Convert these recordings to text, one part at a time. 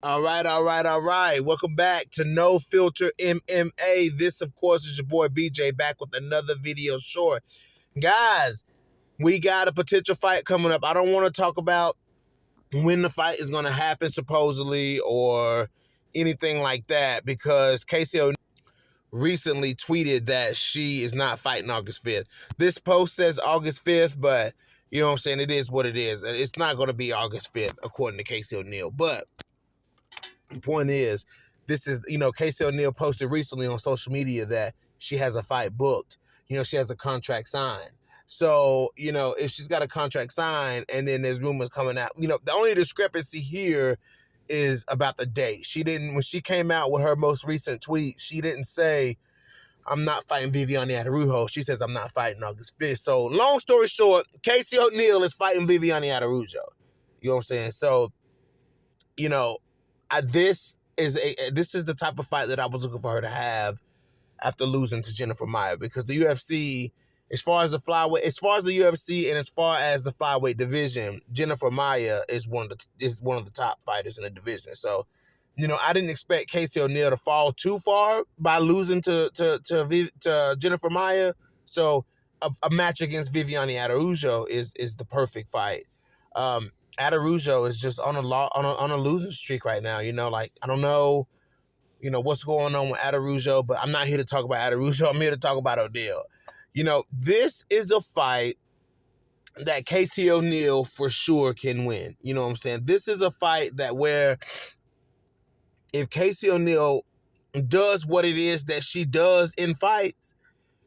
All right. Welcome back to No Filter MMA. This, of course, is your boy BJ back with another video short. Guys, we got a potential fight coming up. I don't want to talk about when the fight is going to happen, supposedly, or anything like that, because Casey O'Neill recently tweeted that she is not fighting August 5th. This post says August 5th, but you know what I'm saying? It is what it is. It's not going to be August 5th, according to Casey O'Neill. But the point is, this is, Casey O'Neill posted recently on social media that she has a fight booked. She has a contract signed. So, if she's got a contract signed and then there's rumors coming out, the only discrepancy here is about the date. When she came out with her most recent tweet, she didn't say, I'm not fighting Viviane Araujo. She says, I'm not fighting August 5th. So, long story short, Casey O'Neill is fighting Viviane Araujo. You know what I'm saying? So, you know, this is the type of fight that I was looking for her to have after losing to Jennifer Maia, because the UFC, as far as the UFC and as far as the flyweight division, Jennifer Maia is one of the top fighters in the division. So, I didn't expect Casey O'Neill to fall too far by losing to Jennifer Maia. So, a match against Viviane Araujo is the perfect fight. Araujo is just on a losing streak right now. I don't know, what's going on with Araujo, but I'm not here to talk about Araujo. I'm here to talk about O'Neill. This is a fight that Casey O'Neill for sure can win. You know what I'm saying? This is a fight where if Casey O'Neill does what it is that she does in fights,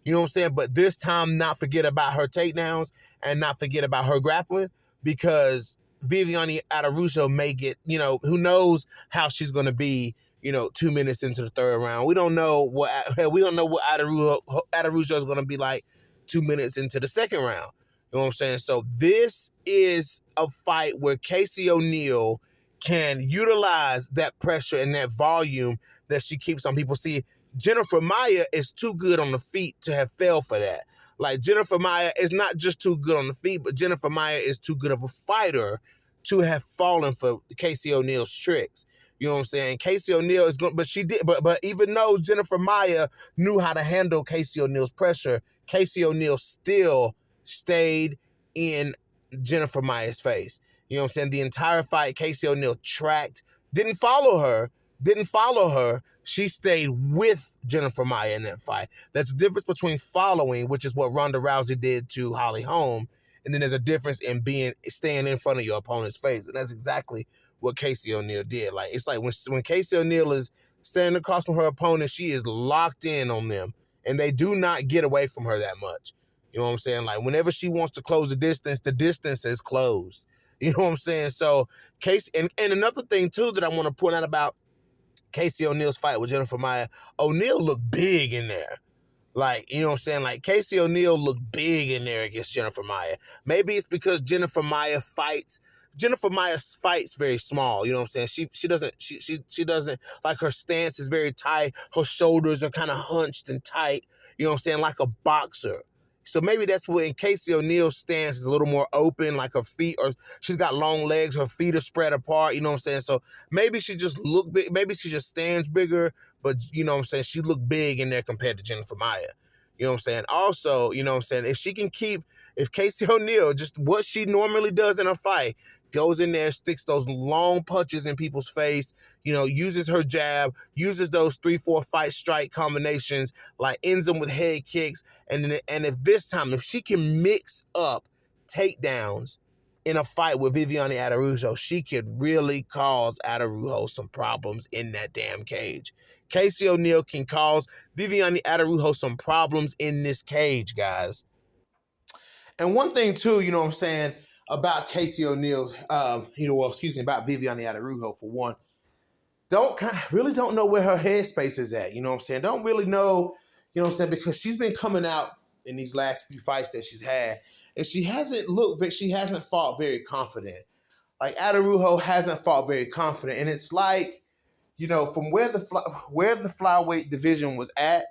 you know what I'm saying? But this time, not forget about her takedowns and not forget about her grappling, because Viviane Araujo may get, who knows how she's going to be, 2 minutes into the third round. We don't know what Araujo is going to be like 2 minutes into the second round. You know what I'm saying? So this is a fight where Casey O'Neill can utilize that pressure and that volume that she keeps on people. See, Jennifer Maia is too good on the feet to have failed for that. Like, Jennifer Maia is not just too good on the feet, but Jennifer Maia is too good of a fighter to have fallen for Casey O'Neill's tricks. You know what I'm saying? Casey O'Neill is going, but she did, but even though Jennifer Maia knew how to handle Casey O'Neill's pressure, Casey O'Neill still stayed in Jennifer Maia's face. You know what I'm saying? The entire fight, Casey O'Neill tracked, didn't follow her. She stayed with Jennifer Maia in that fight. That's the difference between following, which is what Ronda Rousey did to Holly Holm, and then there's a difference in staying in front of your opponent's face. And that's exactly what Casey O'Neill did. Like, it's like when Casey O'Neill is standing across from her opponent, she is locked in on them, and they do not get away from her that much. You know what I'm saying? Like, whenever she wants to close the distance is closed. You know what I'm saying? So Casey, and another thing too that I want to point out about Casey O'Neill's fight with Jennifer Maia, O'Neill looked big in there. Like, you know what I'm saying? Like, Casey O'Neill looked big in there against Jennifer Maia. Maybe it's because Jennifer Maia fights very small. You know what I'm saying? She doesn't, like, her stance is very tight. Her shoulders are kind of hunched and tight. You know what I'm saying? Like a boxer. So maybe that's what, in Casey O'Neill's stance is a little more open, like her feet, or she's got long legs, her feet are spread apart, you know what I'm saying? So maybe she just look big, maybe she just stands bigger, but you know what I'm saying, she looked big in there compared to Jennifer Maia. You know what I'm saying? Also, you know what I'm saying, if Casey O'Neill, just what she normally does in a fight, goes in there, sticks those long punches in people's face, uses her jab, uses those 3-4 fight strike combinations, like ends them with head kicks, and if she can mix up takedowns in a fight with Viviane Araujo, she could really cause Araujo some problems in that damn cage. Casey O'Neill can cause Viviane Araujo some problems in this cage, guys. And one thing too, you know what I'm saying, about Casey O'Neill, about Viviane Araujo for one, really don't know where her headspace is at. You know what I'm saying? Don't really know, you know what I'm saying, because she's been coming out in these last few fights that she's had, and she hasn't fought very confident. Like, Araujo hasn't fought very confident, and it's like, from where the flyweight division was at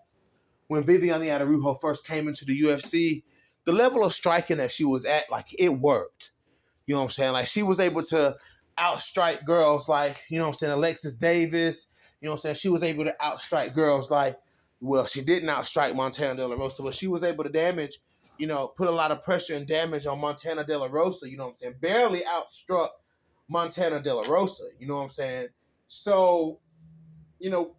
when Viviane Araujo first came into the UFC, the level of striking that she was at, like, it worked. You know what I'm saying? Like, she was able to outstrike girls like, you know what I'm saying, Alexis Davis. You know what I'm saying? She was able to outstrike girls like, well, she didn't outstrike Montana De La Rosa, but she was able to damage, you know, put a lot of pressure and damage on Montana De La Rosa, you know what I'm saying? Barely outstruck Montana De La Rosa, you know what I'm saying? So, you know,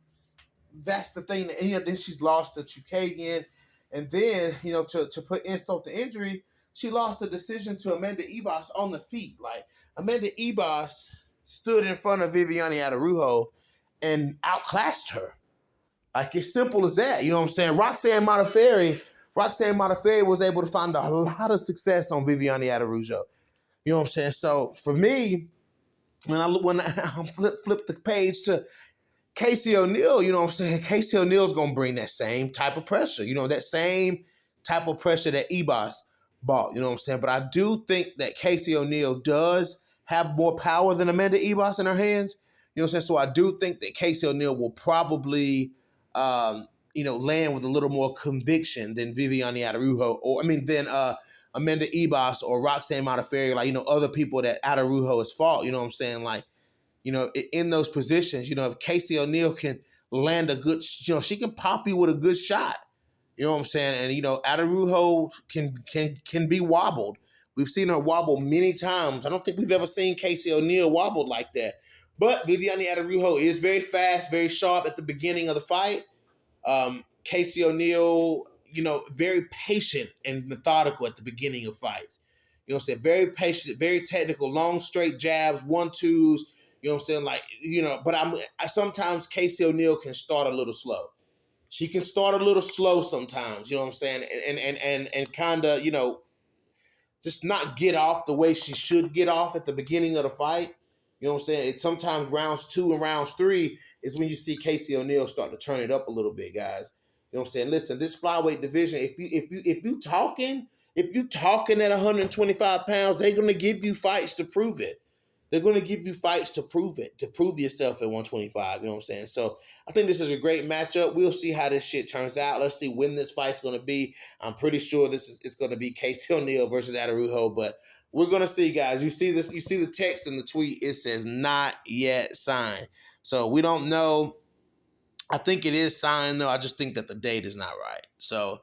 that's the thing. And, you know, then she's lost to Chukagian. And then, you know, to put insult to injury, she lost the decision to Amanda Ebos on the feet. Like, Amanda Ebos stood in front of Viviane Araujo and outclassed her. Like, it's simple as that. You know what I'm saying? Roxanne Modafferi was able to find a lot of success on Viviane Araujo. You know what I'm saying? So for me, when I flip the page to Casey O'Neill, you know what I'm saying? Casey O'Neill's going to bring that same type of pressure, you know, that same type of pressure that Ebos bought, you know what I'm saying? But I do think that Casey O'Neill does have more power than Amanda Ebos in her hands, you know what I'm saying? So I do think that Casey O'Neill will probably, you know, land with a little more conviction than Viviane Araujo, than Amanda Ebos or Roxanne Modafferi, like, you know, other people that Araujo has fought, you know what I'm saying? Like, you know, in those positions, you know, if Casey O'Neill can land a good, you know, she can pop you with a good shot. You know what I'm saying? And, you know, Araujo can be wobbled. We've seen her wobble many times. I don't think we've ever seen Casey O'Neill wobbled like that. But Viviane Araujo is very fast, very sharp at the beginning of the fight. Casey O'Neill, you know, very patient and methodical at the beginning of fights. You know what I'm saying? Very patient, very technical, long, straight jabs, 1-2s. You know what I'm saying? Like, you know, but sometimes Casey O'Neill can start a little slow. She can start a little slow sometimes, you know what I'm saying? And kind of, you know, just not get off the way she should get off at the beginning of the fight. You know what I'm saying? It's sometimes rounds 2 and rounds 3 is when you see Casey O'Neill start to turn it up a little bit, guys. You know what I'm saying? Listen, this flyweight division, if you talking at 125 pounds, they're gonna give you fights to prove it. They're going to give you fights to prove it, to prove yourself at 125. You know what I'm saying? So I think this is a great matchup. We'll see how this shit turns out. Let's see when this fight's going to be. I'm pretty sure it's going to be Casey O'Neill versus Araujo, but we're going to see, guys. You see this? You see the text in the tweet? It says not yet signed. So we don't know. I think it is signed, though. I just think that the date is not right. So,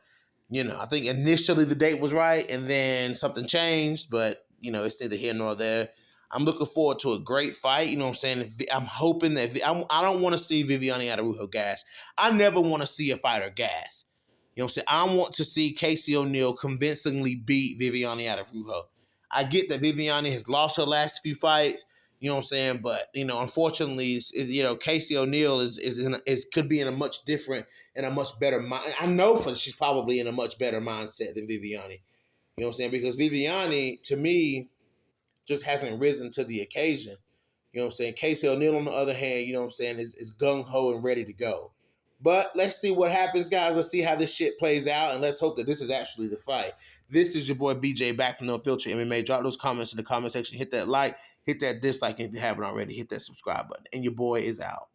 you know, I think initially the date was right, and then something changed, but, you know, it's neither here nor there. I'm looking forward to a great fight. You know what I'm saying? I'm hoping that I don't want to see Viviane Araujo gas. I never want to see a fighter gas. You know what I'm saying? I want to see Casey O'Neill convincingly beat Viviane Araujo. I get that Viviane has lost her last few fights. You know what I'm saying? But, you know, unfortunately, you know, Casey O'Neill could be in a much different and a much better mind. I know she's probably in a much better mindset than Viviane. You know what I'm saying? Because Viviane, to me, just hasn't risen to the occasion. You know what I'm saying? Casey O'Neill, on the other hand, you know what I'm saying, is gung-ho and ready to go. But let's see what happens, guys. Let's see how this shit plays out, and let's hope that this is actually the fight. This is your boy BJ back from No Filter MMA. Drop those comments in the comment section. Hit that like, hit that dislike if you haven't already. Hit that subscribe button. And your boy is out.